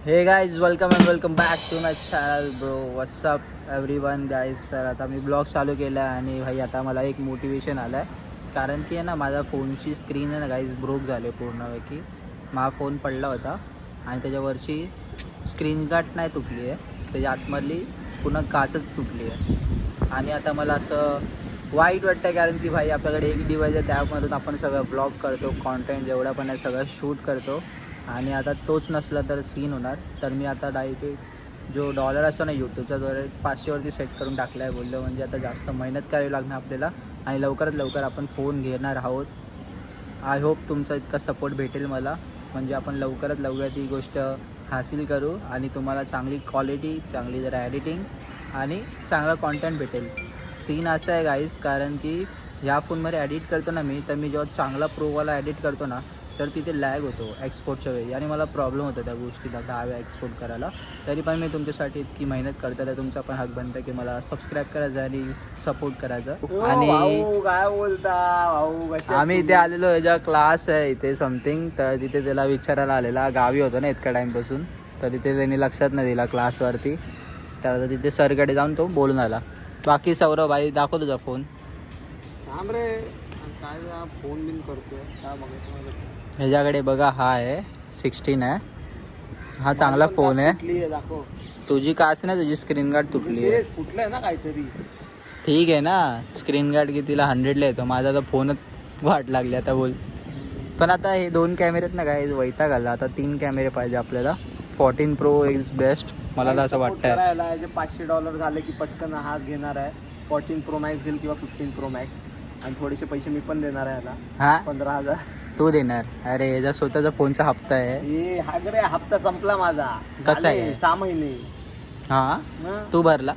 हे guys welcome and welcome back to my channel bro. What's up everyone guys. तर आता मी blog चालू केला आहे आणि भाई आता मला एक मोटिवेशन आलं आहे. कारण की आहे ना माझा फोनची स्क्रीन आहे ना गाईज ब्रोक झाली पूर्णपैकी. माझा फोन पडला होता आणि त्याच्यावरची स्क्रीन गार्ड नाही तुटली आहे, त्याच्या आतमधली पुन्हा काचच तुटली आहे. आणि आता मला असं वाईट वाटतं कारण की भाई आपल्याकडे एक डिव्हाइस आहे, त्यामधून आपण सगळं ब्लॉग करतो, कॉन्टेंट जेवढा पण आहे सगळं शूट करतो. आणि आता तोच नसला तर सीन होणार. तर मी आता डायरेक्ट जो डॉलर असतो ना यूट्यूबच्याद्वारे 500वरती सेट करून टाकला आहे. बोललो म्हणजे आता जास्त मेहनत करावी लागणार आपल्याला आणि लवकरात लवकर आपण फोन घेणार आहोत. आय होप तुमचा इतका सपोर्ट भेटेल मला, म्हणजे आपण लवकरात लवकर ती गोष्ट हासिल करू आणि तुम्हाला चांगली क्वालिटी, चांगली जरा एडिटिंग आणि चांगला कॉन्टेंट भेटेल. सीन असं आहे गाईज, कारण की ह्या फोनमध्ये एडिट करतो ना मी, तर मी जेव्हा चांगला प्रोवाला एडिट करतो ना तर तिथे लॅग होतो एक्सपोर्टच्या वेळी आणि मला प्रॉब्लेम होतो त्या गोष्टीला 10 वेळा एक्सपोर्ट करायला. तरी पण मी तुमच्यासाठी इतकी मेहनत करतो, तर तुमचा पण हक बनतं की मला सबस्क्राईब करायचं आणि सपोर्ट करायचं. आणि काय बोलता भाऊ, आम्ही इथे आलेलो ह्याचा क्लास आहे इथे समथिंग, तर तिथे त्याला विचारायला आलेला. गावी होतो ना इतक्या टाईमपासून, तर तिथे त्यांनी लक्षात नाही दिला क्लासवरती. तर आता तिथे सरकडे जाऊन तो बोलून आला. बाकी सौरभ भाई दाखव तुझा फोन. थांब रे, काय फोन बिन करतोय काय बघायचं. ह्याच्याकडे बघा, हा आहे 16 आहे. हा चांगला फोन आहे. दाखव. तुझी काच नाही, तुझी स्क्रीन गार्ड तुटली आहे. कुठलं ना काहीतरी. ठीक आहे ना, स्क्रीन गार्ड कितीला 100ला येतो. माझा तर फोनच वाट लागली आता बोल. पण आता हे 2 कॅमेरे आहेत ना काय वैताग आला. आता 3 कॅमेरे पाहिजे आपल्याला. 14 Pro इज बेस्ट मला तर असं वाटतं. जे $500 झाले की पटकन हात घेणार आहे. 14 Pro Max घेईल किंवा 15 Pro Max. आणि थोडेसे पैसे मी पण देणार आहे याला. हा 15,000 तू देणार? अरे याचा स्वतःचा फोनचा हप्ता आहे. हप्ता संपला माझा. कसा आहे? 6 महिने. हा तू भरला?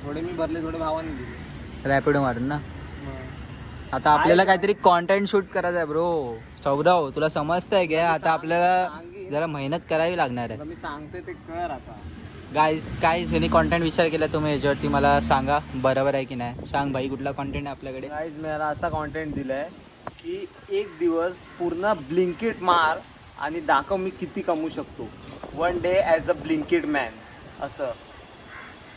थोडे मी भरले, थोडे भावाने दिले. रॅपिडो मारून ना. आता आपल्याला काहीतरी कॉन्टेंट शूट करायचं आहे ब्रो. सौरव तुला समजतंय का? आता आपल्याला जरा मेहनत करावी लागणार आहे. मी सांगते ते कर आता. गाईज काय ज्यांनी कॉन्टेंट विचार केला तुम्ही याच्यावरती मला सांगा, बरोबर आहे की नाही. सांग भाई कुठला कॉन्टेंट आहे आपल्याकडे. गाईज मला असा कॉन्टेंट दिलाय की एक दिवस पूर्ण ब्लिंकिट मार आणि दाखव मी किती कमवू शकतो. 1 day as a Blinkit man असं.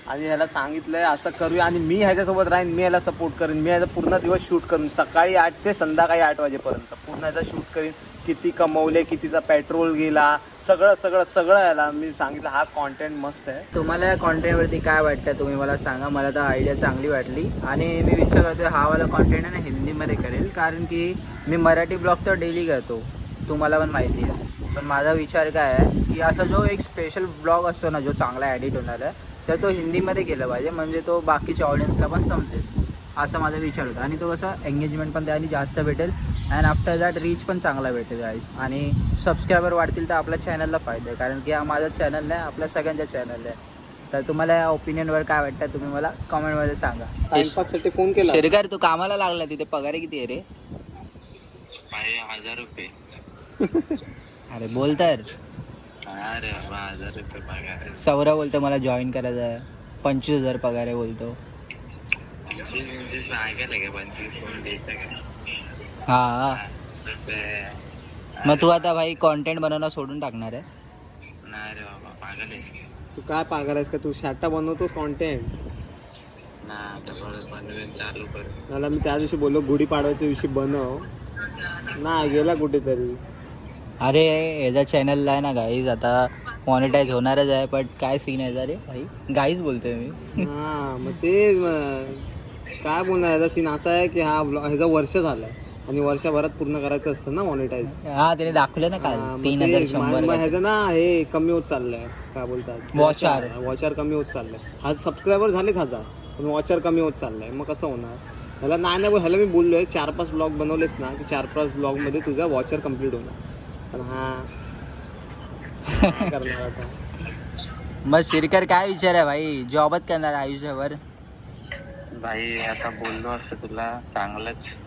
आणि ह्याला सांगितलंय असं करूया आणि मी ह्याच्यासोबत राहीन. मी ह्याला सपोर्ट करेन. मी ह्याचा पूर्ण दिवस शूट करून सकाळी 8 ते संध्याकाळी 8 वाजेपर्यंत पूर्ण ह्याचा शूट करीन. किती कमवले, कितीचा पेट्रोल गेला, सगळं सगळं सगळं याला मी सांगितलं. हा कॉन्टेंट मस्त आहे. तुम्हाला या कॉन्टेंटवरती काय वाटतं तुम्ही मला सांगा. मला तर आयडिया चांगली वाटली आणि मी विचार करतोय हा वाला कॉन्टेंट आहे ना हिंदीमध्ये करेल, कारण की मी मराठी ब्लॉग तर डेली करतो, तुम्हाला पण माहिती आहे. पण माझा विचार काय आहे की असा जो एक स्पेशल ब्लॉग असतो ना जो चांगला एडिट होणार आहे, तर तो हिंदीमध्ये केला पाहिजे, म्हणजे तो बाकीच्या ऑडियन्सला पण समजेल असं माझा विचार होता. आणि तो कसा एंगेजमेंट पण त्याने जास्त भेटेल अँड आफ्टर दॅट रीच पण चांगला भेटेल गाईज. आणि सबस्क्रायबर वाढतील तर आपल्या चॅनलला फायदा आहे, कारण की हा माझा चॅनल नाही, आपल्या सगळ्यांचा चॅनल आहे. तर तुम्हाला या ओपिनियनवर काय वाटतं तुम्ही मला कमेंटमध्ये सांगा. टाइमपाससाठी फोन केला. शेरकर तू कामाला लागला तिथे, पगार किती आहे रे? 1000 रुपये. अरे बोल तर. अरे बाबा 1000 रुपये पगार आहे. सौरव बोलतो मला जॉईन करायचं आहे, 25,000 पगार आहे बोलतो. 25 सांगायला का 25 कोण द्यायचं का? हा रुपये. मग तू आता भाई कॉन्टेंट बनवणं सोडून टाकणार आहे? नाही रे बाबा पागल आहेस. तू काय पागल आहेस का? तू शाटा बनवतोस कॉन्टेंट. ना बनवेन चालू कर. मला मी त्या दिवशी बोललो गुढीपाडव्याच्या दिवशी बनव, नाही गेला कुठेतरी. अरे याच्या चॅनलला आहे ना गाईज आता मॉनिटाईज होणारच आहे, पण काय सीन आहे रे भाई, गाईज बोलतोय मी. हा मग ते काय बोलणार. ह्याचा सीन असा आहे की हा ह्याचा वर्ष झालाय आणि वर्षभरात पूर्ण करायचं असतं ना मॉनिटाईज. हा त्याने दाखवलं ना काल 3,100. ह्याचं ना हे कमी होत चाललंय, काय बोलतात वॉचर कमी होत चाललंय. हा सबस्क्रायबर झालेत 1000 पण वॉचर कमी होत चाललंय. मग कसं होणार? ह्याला नाही ह्याला मी बोललोय 4-5 ब्लॉग बनवलेस ना की 4-5 ब्लॉगमध्ये तुझा वॉचर कम्प्लीट होणार. पण हा करणार आता. मग शिरकर काय विचार आहे भाई, जॉबच करणार आयुष्यावर? भाई आता बोललो असतं तुला चांगलंच.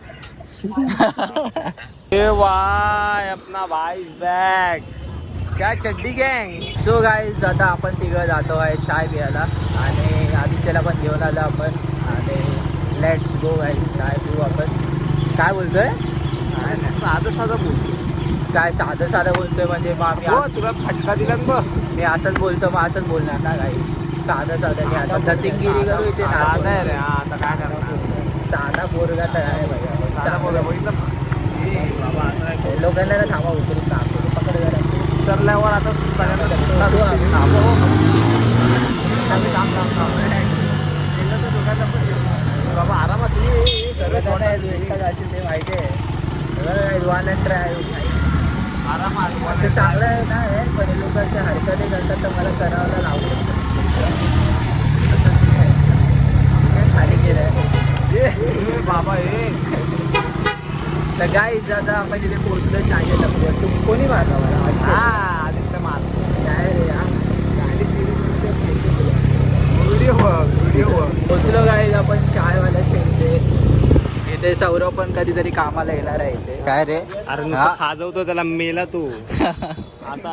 वाय अपना भाई बॅग काय चड्डी गँग. सो गाईज आता आपण तिघं जातो आहे चाय प्यायला आणि आदित्यला पण घेऊन आलो आपण आणि लेट्स गो गाईज चाय पिऊ आपण. काय बोलतोय? साधं बोलतो. काय साधं साधं बोलतोय म्हणजे मग आम्ही हो तुला फटका दिला ना बघ. मी असंच बोलतो मग असंच बोलणार ना काही साधं साधं मी आता दत्तिंगिरी करू इथे हा, ना नाही रे हा, आता काय करणार साधा पोरगा तर आहे साधा बोला, बघितलं? बाबा असं नाही हे लोकांना ना थांबा उतरून टाकतो पकड जरा उतरल्यावर आता सगळ्यांना धक्का तू देतील. थांब, हो. बाबा आरामात ये, सगळं काय तू एकटाच असेल ते माहिती आहे वन अँड ड्राईव्ह आरामात ते चांगलं आहे ना हे पण हे लोक असे हरकती करतात तर मला करायला लावलं खाली गेलंय बाबा हे तर काय आता आपण तिथे पोहोचलो चाय टप्प्यावर तू कोणी मारला मला हा आदित्य मार काय रे हा व्हिडिओ पोचलो काय आपण चायवाल्या शेंगते इथे सौरव पण कधीतरी कामाला येणार आहे इथे काय रे अरे हा? नुसतं खाजवतो त्याला मेला तू असा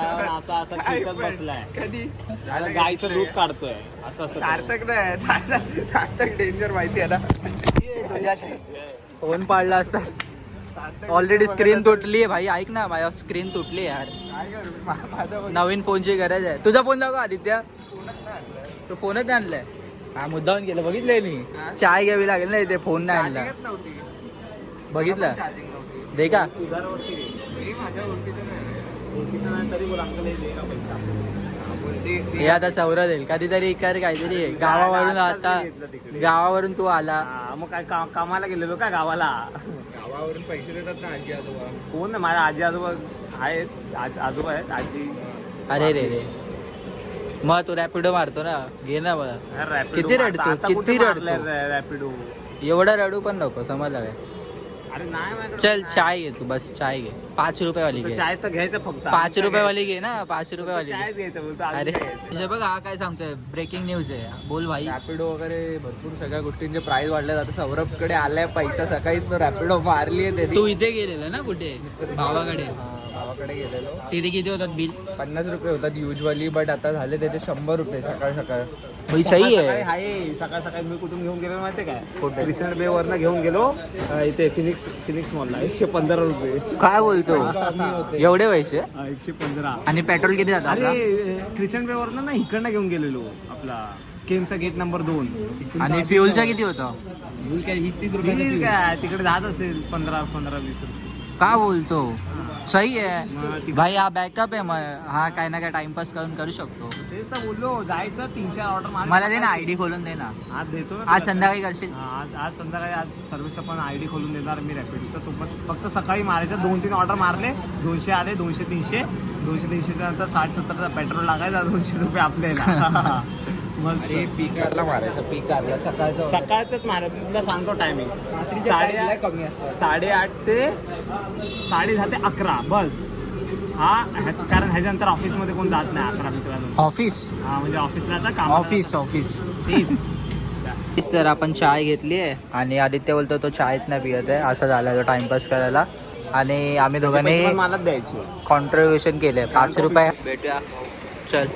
असा खिचत बसलाय कधी आता गाईचं दूध काढतोय असं असं सार्थक नाही सार्थक डेंजर माहिती आहे ना. फोन पाडला असतास ऑलरेडी स्क्रीन तुटली आहे भाई ऐक ना माझ्या स्क्रीन तुटली यार काय करू माझा नवीन फोनची गरज आहे तुझा फोन दाखव आदित्य तू फोनच नाही आणलाय हा मुद्दाहून केलं बघितलंय मी चाय घ्यावी लागेल ना इथे फोन नाही आणला चार्जिंगच नव्हती. बघितलं चार्जिंग नव्हती. दे का हे माझ्या ओळखीचं नाही. तरी बोल अंकल हे दे ना पैसा. बोलते हे आता सौरव देईल कधीतरी कर काहीतरी गावावरून आता गावावरून तू आला हा, मग काय कामाला गेलेलो का गावाला गावावरून पैसे देतात ना आजी आजोबा. कोण नाही माझ्या आजी आजोबा आहेत आजोबा आहेत आजी अरे रे रे मग तू रॅपिडो मारतो ना घे ना मग Rapido किती आता- रडतो? आता किती कुठे रडतो? मारलंय रॅपिडो एवढा रडू पण नको समजलं काय अरे नाही माझ्याकडे चल नाही. चाय घे तू बस चाय घे 5 रुपयावाली तो घे चाय तर घ्यायचं फक्त 5 रुपयावाली घे ना 5 रुपयावाली चायच घे. घ्यायचं बोलतो अरे अजून काय? हे बघ हा काय सांगतोय ब्रेकिंग न्यूज आहे बोल भाई रॅपिडो वगैरे भरपूर सगळ्या गोष्टींचे प्राइस वाढले आता सौरभकडे आलाय पैसा सकाळीच तो रॅपिडो मारली आहे तू इथे गेलेला ना कुठे भावाकडे गावाकडे गेलेलो तिथे किती होतात बिल 50 रुपये होतात युजली बट आता झाले त्याचे 100 रुपये सकाळ सकाळ भाई सही सकाळी आहे आहे सकाळ सकाळी मी कुठून घेऊन गेलो माहितीये काय क्रिस्टन बे वरनं घेऊन गेलो इथे फिनिक्स मॉलला 115 रुपये काय बोलतो एवढे पैसे 115 आणि पेट्रोल किती जातं अरे आपलं? क्रिस्टन बे वरनं ना इकडनं घेऊन गेलेलो आपला केमचा गेट नंबर 2 आणि फ्युलचा किती होतं काय 20-30 काय तिकडे जात असेल 15-20 रुपये का बोलतो सही आहे मग ती- भाई हा बॅकअप आहे मग हा काय ना काय टाइमपास करून करू शकतो तेच तर बोललो जायचं 3-4 ऑर्डर मला दे ना आयडी खोलून दे ना आज देतो ना आज तुला. संध्याकाळी करशील हा, आज संध्याकाळी आज सर्व्हिसचा पण आयडी खोलून देणार मी रॅपिडचा सोबत फक्त सकाळी मारायचं 2-3 ऑर्डर मारले 200 आले 200-300 200-300 नंतर 60-70 पेट्रोल लागायचा 200 रुपये आपल्याला मग अरे पीकारला मारायचं पीकारला सकाळचं सकाळचंच मारा तुला सांगतो टायमिंग रात्रीच्या time ला कमी असतात 8:30 ते 10:30 ते 11 बस हा कारण ह्याच्यानंतर ऑफिसमध्ये कोण जात नाही 11 मित्रांनो ऑफिस हा म्हणजे ऑफिसला आता काम ऑफिस तर आपण चाय घेतली आहे आणि आदित्य बोलतो तो चायच नाही पियत आहे असं झालं तो टाइमपास करायला आणि आम्ही दोघांनी मलाच द्यायची कॉन्ट्रीब्युशन केले 5 रुपये भेटूया चल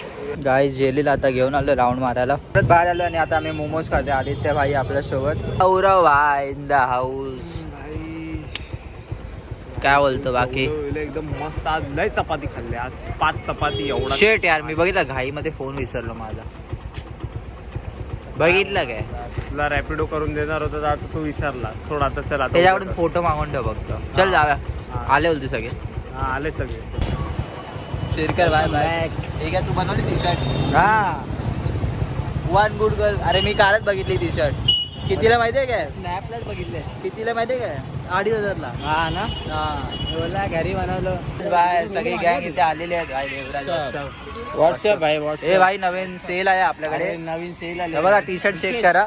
गाय जेलीला आता घेऊन आलो राऊंड मारायला परत बाहेर आलो आणि आता आम्ही मोमोज खाते आदित्य भाई आपल्यासोबत गौरव भाई इन द हाऊस काय बोलतो बाकी एकदम मस्त आज लय चपाती खाल्ली आज 5 चपाती एवढा शेट यार मी बघितलं घाईमध्ये फोन विसरलो माझा बघितलं काय तुला रॅपिडो करून देणार होता तर आता तू विसरला थोडा आता चला त्याच्याकडून फोटो मागून ठेव बघतो चल जाऊया हा. आले बोलते सगळे हा आले सगळे शेरकर बाय बाय ठीक आहे तू बनवली टी शर्ट हा वन गुड गर्ल अरे मी कालच बघितली टी शर्ट कितीला माहितीये काय स्नॅपलाच बघितले कितीला माहितीये काय 2,500ला हा ना हा बोला घरी बनवलं बाय सगळी गँग इथे आलेली आहेत भाई देवराज उत्सव. व्हॉट्सअप आहे ए भाई नवीन सेल आहे आपल्याकडे नवीन सेल हे बघा टी शर्ट चेक करा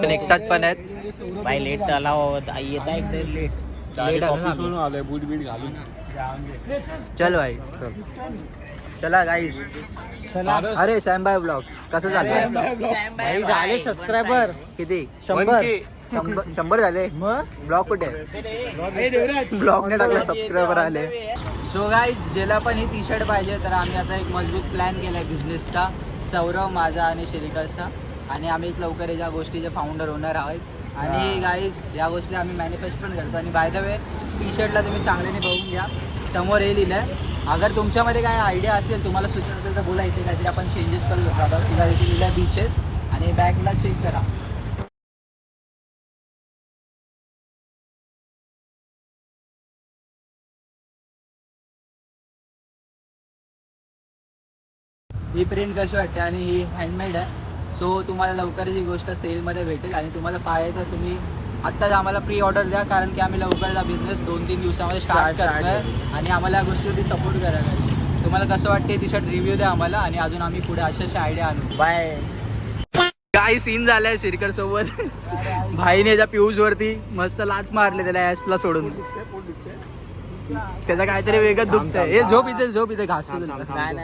निघतात पण आहेत भाई लेट आला येत आहे लेट Late आलो ना आम्ही. आलोय बूट बीट घालून चल भाई चला गाईज अरे सॅम भाई ब्लॉग कसं झालं झाले सबस्क्रायबर किती 100 100 झाले ब्लॉग कुठे ब्लॉगने टाकले सबस्क्रायबर आले सो गाईज ज्याला पण ही टी शर्ट पाहिजे तर आम्ही आता एक मजबूत प्लॅन केलाय बिझनेसचा सौरव माझा आणि श्रीकरचा आणि आम्ही लवकर या गोष्टीचे फाउंडर होणार आहोत आणि गाईज या गोष्टी आम्ही मॅनिफेस्ट पण करतो आणि बाय द वे टी शर्टला तुम्ही चांगल्याने बघून घ्या समोर हे लिहिलं आहे. अगर तुमच्यामध्ये काय आयडिया असेल, तुम्हाला सुचत असेल तर बोला, इथे काहीतरी आपण चेंजेस करू शकतो. आता तुला इथे लिहिलं आहे बीचेस आणि बॅकला चेक करा. ही प्रिंट कशी वाटते आणि ही हँडमेड आहे. सो तुम्हाला लवकरच ही गोष्ट सेलमध्ये भेटेल आणि तुम्हाला पाहिजे तर तुम्ही आत्ताच आम्हाला प्री ऑर्डर द्या, कारण की आम्ही लवकरच हा बिझनेस 2-3 दिवसामध्ये स्टार्ट करतोय आणि आम्हाला या गोष्टीवरती सपोर्ट करायला. तुम्हाला कसं वाटते टी शर्ट रिव्ह्यू द्या आम्हाला आणि अजून आम्ही पुढे अशा आयडिया आणू. बाय. काय सीन झालाय शिरकर सोबत. भाईने याच्या पियूष वरती मस्त लाच मारले त्याला ऍसला सोडून. त्याचा काहीतरी वेगळं दुखतंय. हे झोप इथे घास. नाही